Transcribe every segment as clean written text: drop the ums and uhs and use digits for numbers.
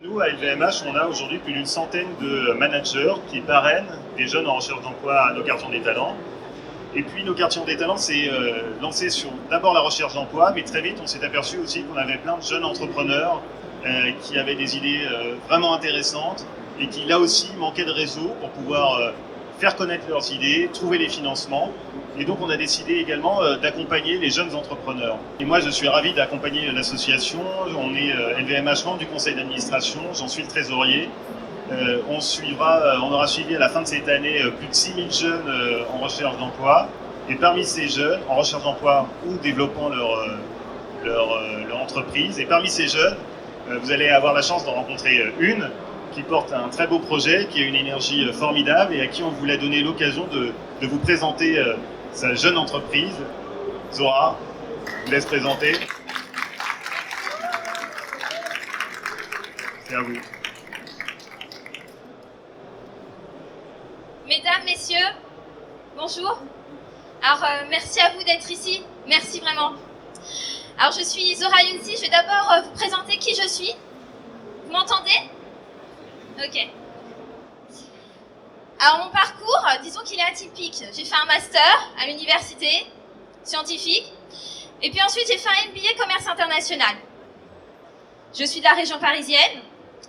Nous, à LVMH, on a aujourd'hui plus d'une centaine de managers qui parrainent des jeunes en recherche d'emploi à nos quartiers des talents. Et puis, nos quartiers des talents s'est lancé sur d'abord la recherche d'emploi, mais très vite, on s'est aperçu aussi qu'on avait plein de jeunes entrepreneurs qui avaient des idées vraiment intéressantes et qui, là aussi, manquaient de réseau pour pouvoir faire connaître leurs idées, trouver les financements. Et donc, on a décidé également d'accompagner les jeunes entrepreneurs. Et moi, je suis ravi d'accompagner l'association. On est LVMH membre du conseil d'administration, j'en suis le trésorier. On aura suivi à la fin de cette année plus de 6000 jeunes en recherche d'emploi. Et parmi ces jeunes, en recherche d'emploi ou développant leur entreprise, et parmi ces jeunes, vous allez avoir la chance d'en rencontrer une qui porte un très beau projet, qui a une énergie formidable et à qui on voulait donner l'occasion de vous présenter sa jeune entreprise. Zora, je vous laisse présenter. C'est à vous. Mesdames, messieurs, bonjour. Alors, merci à vous d'être ici. Merci vraiment. Alors, je suis Zora Younsi. Je vais d'abord vous présenter qui je suis. Vous m'entendez ? Ok. Alors, mon parcours, disons qu'il est atypique. J'ai fait un master à l'université scientifique. Et puis ensuite, j'ai fait un MBA commerce international. Je suis de la région parisienne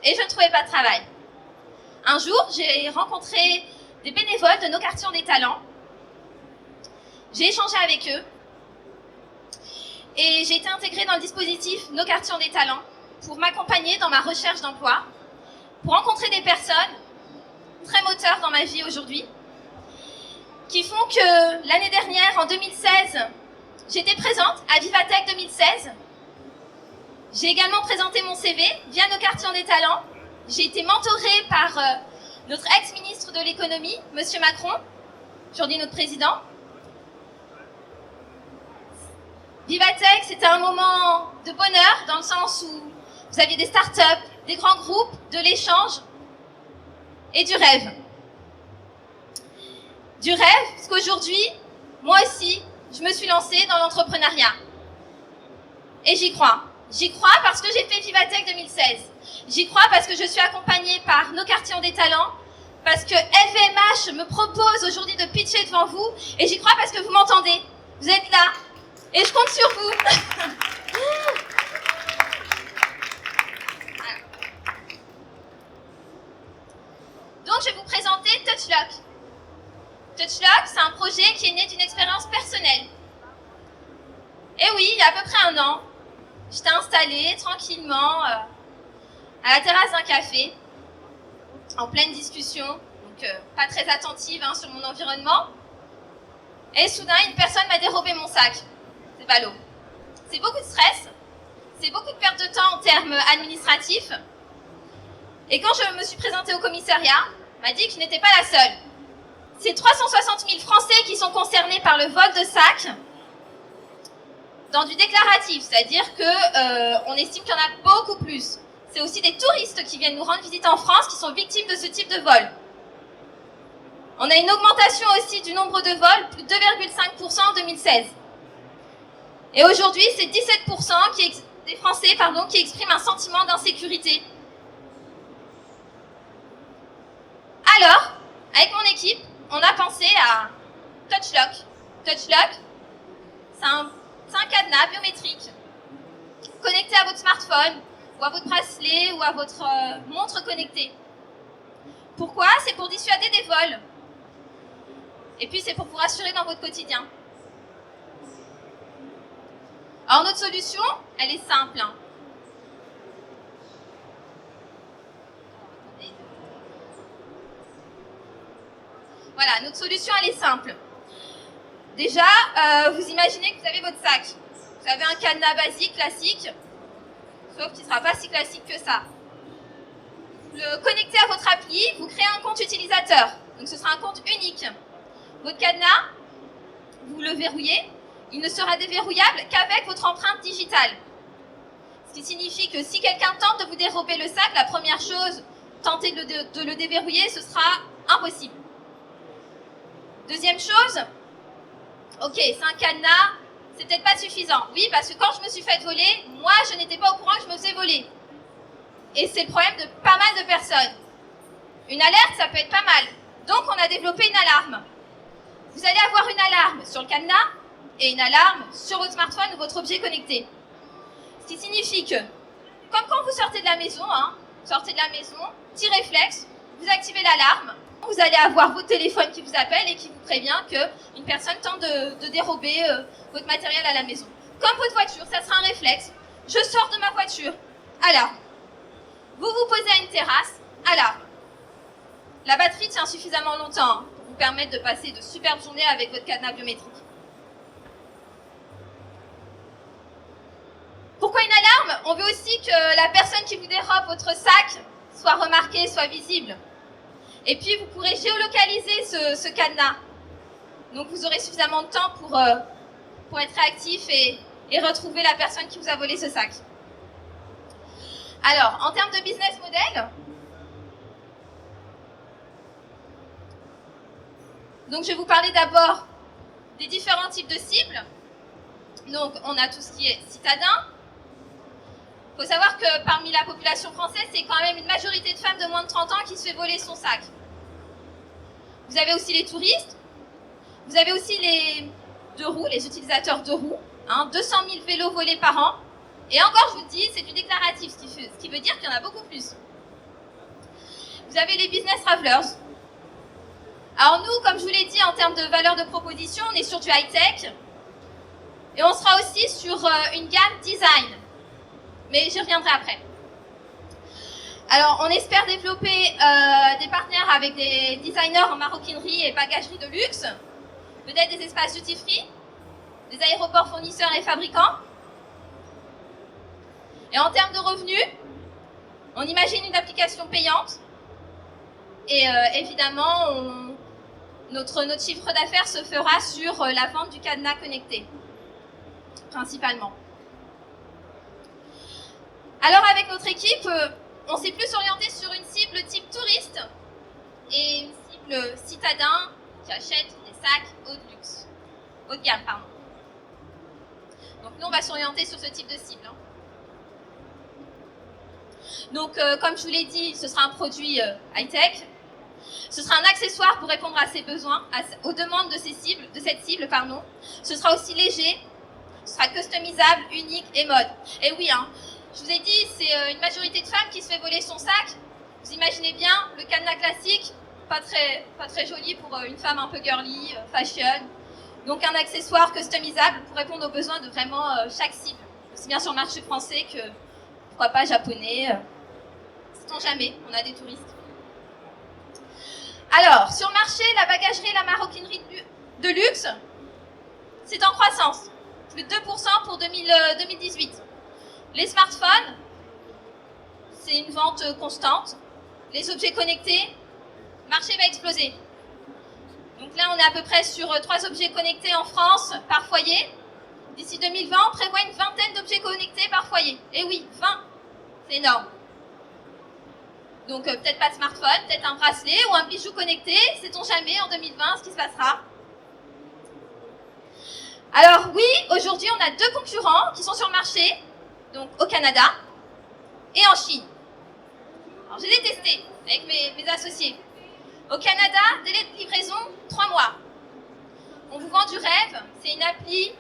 et je ne trouvais pas de travail. Un jour, j'ai rencontré des bénévoles de nos quartiers des talents. J'ai échangé avec eux et j'ai été intégrée dans le dispositif Nos quartiers des talents pour m'accompagner dans ma recherche d'emploi, pour rencontrer des personnes très moteurs dans ma vie aujourd'hui, qui font que l'année dernière, en 2016, j'étais présente à Vivatech 2016. J'ai également présenté mon CV via Nos quartiers des talents. J'ai été mentorée par notre ex-ministre de l'économie, Monsieur Macron, aujourd'hui notre président. Vivatech, c'était un moment de bonheur dans le sens où vous aviez des startups, des grands groupes, de l'échange et du rêve. Du rêve, parce qu'aujourd'hui, moi aussi, je me suis lancée dans l'entrepreneuriat. Et j'y crois. J'y crois parce que j'ai fait Vivatech 2016. J'y crois parce que je suis accompagnée par Nos quartiers des talents, parce que LVMH me propose aujourd'hui de pitcher devant vous, et j'y crois parce que vous m'entendez. Vous êtes là. Et je compte sur vous. Donc, je vais vous présenter TouchLock. TouchLock, c'est un projet qui est né d'une expérience personnelle. Et oui, il y a à peu près un an, j'étais installée tranquillement à la terrasse d'un café, en pleine discussion, donc pas très attentive sur mon environnement. Et soudain, une personne m'a dérobé mon sac. C'est ballot. C'est beaucoup de stress, c'est beaucoup de perte de temps en termes administratifs. Et quand je me suis présentée au commissariat, on m'a dit que je n'étais pas la seule. C'est 360 000 Français qui sont concernés par le vol de sacs dans du déclaratif, c'est-à-dire qu'on estime qu'il y en a beaucoup plus. C'est aussi des touristes qui viennent nous rendre visite en France qui sont victimes de ce type de vol. On a une augmentation aussi du nombre de vols, plus de 2,5% en 2016. Et aujourd'hui, c'est 17% des Français qui expriment un sentiment d'insécurité. Alors, avec mon équipe, on a pensé à TouchLock. TouchLock, c'est un cadenas biométrique connecté à votre smartphone, ou à votre bracelet, ou à votre montre connectée. Pourquoi ? C'est pour dissuader des vols. Et puis, c'est pour vous rassurer dans votre quotidien. Alors, notre solution, elle est simple. Voilà, notre solution, elle est simple. Déjà, vous imaginez que vous avez votre sac. Vous avez un cadenas basique, classique, sauf qu'il ne sera pas si classique que ça. Vous le connectez à votre appli, vous créez un compte utilisateur. Donc, ce sera un compte unique. Votre cadenas, vous le verrouillez. Il ne sera déverrouillable qu'avec votre empreinte digitale. Ce qui signifie que si quelqu'un tente de vous dérober le sac, la première chose, tenter de le déverrouiller, ce sera impossible. Deuxième chose, ok, c'est un cadenas, c'est peut-être pas suffisant. Oui, parce que quand je me suis fait voler, moi, je n'étais pas au courant que je me faisais voler. Et c'est le problème de pas mal de personnes. Une alerte, ça peut être pas mal. Donc, on a développé une alarme. Vous allez avoir une alarme sur le cadenas et une alarme sur votre smartphone ou votre objet connecté. Ce qui signifie que, comme quand vous sortez de la maison, petit réflexe, vous activez l'alarme, vous allez avoir votre téléphone qui vous appelle et qui vous prévient qu'une personne tente de dérober votre matériel à la maison. Comme votre voiture, ça sera un réflexe. Je sors de ma voiture, alarme. Vous vous posez à une terrasse, alarme. La batterie tient suffisamment longtemps pour vous permettre de passer de superbes journées avec votre cadenas biométrique. Pourquoi une alarme? On veut aussi que la personne qui vous dérobe votre sac soit remarquée, soit visible. Et puis, vous pourrez géolocaliser ce cadenas. Donc, vous aurez suffisamment de temps pour être réactif et retrouver la personne qui vous a volé ce sac. Alors, en termes de business model, donc je vais vous parler d'abord des différents types de cibles. Donc, on a tout ce qui est citadin. Il faut savoir que parmi la population française, c'est quand même une majorité de femmes de moins de 30 ans qui se fait voler son sac. Vous avez aussi les touristes. Vous avez aussi les deux roues, les utilisateurs de roues. 200 000 vélos volés par an. Et encore, je vous dis, c'est du déclaratif, ce qui veut dire qu'il y en a beaucoup plus. Vous avez les business travelers. Alors nous, comme je vous l'ai dit, en termes de valeur de proposition, on est sur du high-tech. Et on sera aussi sur une gamme design. Mais j'y reviendrai après. Alors, on espère développer des partenaires avec des designers en maroquinerie et bagagerie de luxe. Peut-être des espaces duty-free, des aéroports fournisseurs et fabricants. Et en termes de revenus, on imagine une application payante. Et évidemment, notre chiffre d'affaires se fera sur la vente du cadenas connecté, principalement. Alors avec notre équipe, on s'est plus orienté sur une cible type touriste et une cible citadin qui achète des sacs haut de luxe. Haut de gamme, pardon. Donc nous, on va s'orienter sur ce type de cible. Donc, comme je vous l'ai dit, ce sera un produit high-tech. Ce sera un accessoire pour répondre à ses besoins, aux demandes de cette cible. Ce sera aussi léger, ce sera customisable, unique et mode. Et oui, je vous ai dit, c'est une majorité de femmes qui se fait voler son sac. Vous imaginez bien, le cadenas classique, pas très joli pour une femme un peu girly, fashion. Donc un accessoire customisable pour répondre aux besoins de vraiment chaque cible. Aussi bien sur le marché français que, pourquoi pas, japonais. Sait-on jamais, on a des touristes. Alors, sur le marché, la bagagerie et la maroquinerie de luxe, c'est en croissance. Plus de 2% pour 2018. Les smartphones, c'est une vente constante. Les objets connectés, le marché va exploser. Donc là, on est à peu près sur 3 objets connectés en France par foyer. D'ici 2020, on prévoit une vingtaine d'objets connectés par foyer. Et oui, 20, c'est énorme. Donc peut-être pas de smartphone, peut-être un bracelet ou un bijou connecté, sait-on jamais en 2020 ce qui se passera. Alors oui, aujourd'hui on a 2 concurrents qui sont sur le marché, donc au Canada et en Chine. Alors je les ai testés avec mes associés. Au Canada, délai de livraison, 3 mois. On vous vend du rêve, c'est une appli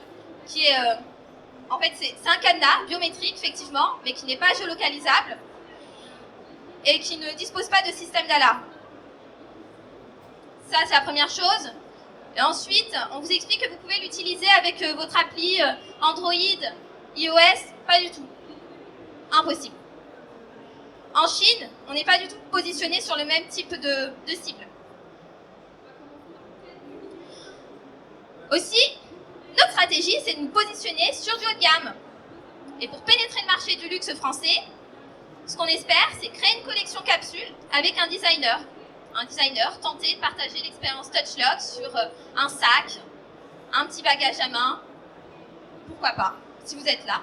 qui est... en fait c'est un cadenas biométrique effectivement, mais qui n'est pas géolocalisable. Et qui ne dispose pas de système d'alarme. Ça, c'est la première chose. Et ensuite, on vous explique que vous pouvez l'utiliser avec votre appli Android, iOS, pas du tout. Impossible. En Chine, on n'est pas du tout positionné sur le même type de cible. Aussi, notre stratégie, c'est de nous positionner sur du haut de gamme. Et pour pénétrer le marché du luxe français, ce qu'on espère, c'est créer une collection capsule avec un designer. Un designer tenter de partager l'expérience TouchLock sur un sac, un petit bagage à main. Pourquoi pas, si vous êtes là.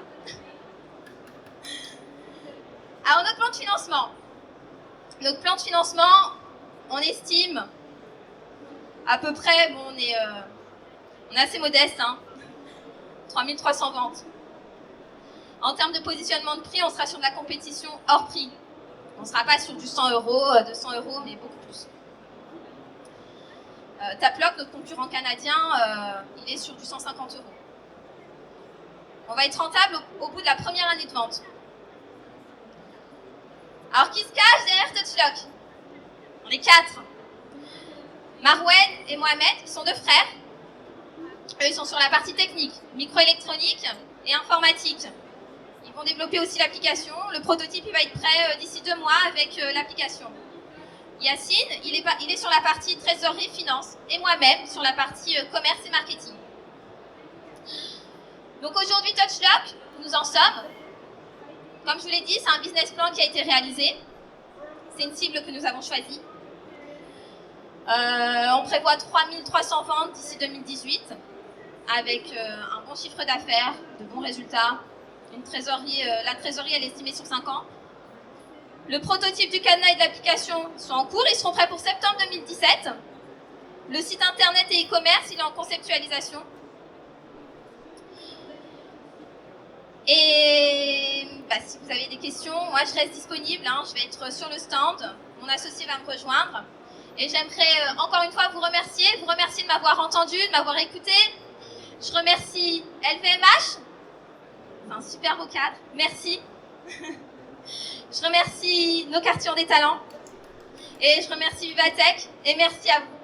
Alors, notre plan de financement. Notre plan de financement, on estime à peu près, bon, on est assez modeste, 3300 ventes. En termes de positionnement de prix, on sera sur de la compétition hors prix. On ne sera pas sur du 100 euros, 200 euros, mais beaucoup plus. Taplock, notre concurrent canadien, il est sur du 150 euros. On va être rentable au bout de la première année de vente. Alors, qui se cache derrière TouchLock? On est 4. Marouane et Mohamed, qui sont 2 frères. Eux, ils sont sur la partie technique, microélectronique et informatique. Ils vont développer aussi l'application. Le prototype, il va être prêt d'ici 2 mois avec l'application. Yacine, il est sur la partie trésorerie, finance, et moi-même sur la partie commerce et marketing. Donc aujourd'hui, TouchLock, nous en sommes. Comme je vous l'ai dit, c'est un business plan qui a été réalisé. C'est une cible que nous avons choisie. On prévoit 3300 ventes d'ici 2018, avec un bon chiffre d'affaires, de bons résultats. Une trésorerie, la trésorerie, elle est estimée sur 5 ans. Le prototype du cadenas et de l'application sont en cours, ils seront prêts pour septembre 2017. Le site internet et e-commerce, il est en conceptualisation. Et si vous avez des questions, moi je reste disponible, je vais être sur le stand, mon associé va me rejoindre. Et j'aimerais encore une fois vous remercier de m'avoir entendu, de m'avoir écouté. Je remercie LVMH, c'est un super beau cadre, merci. Je remercie nos quartiers des talents et je remercie Vivatech et merci à vous.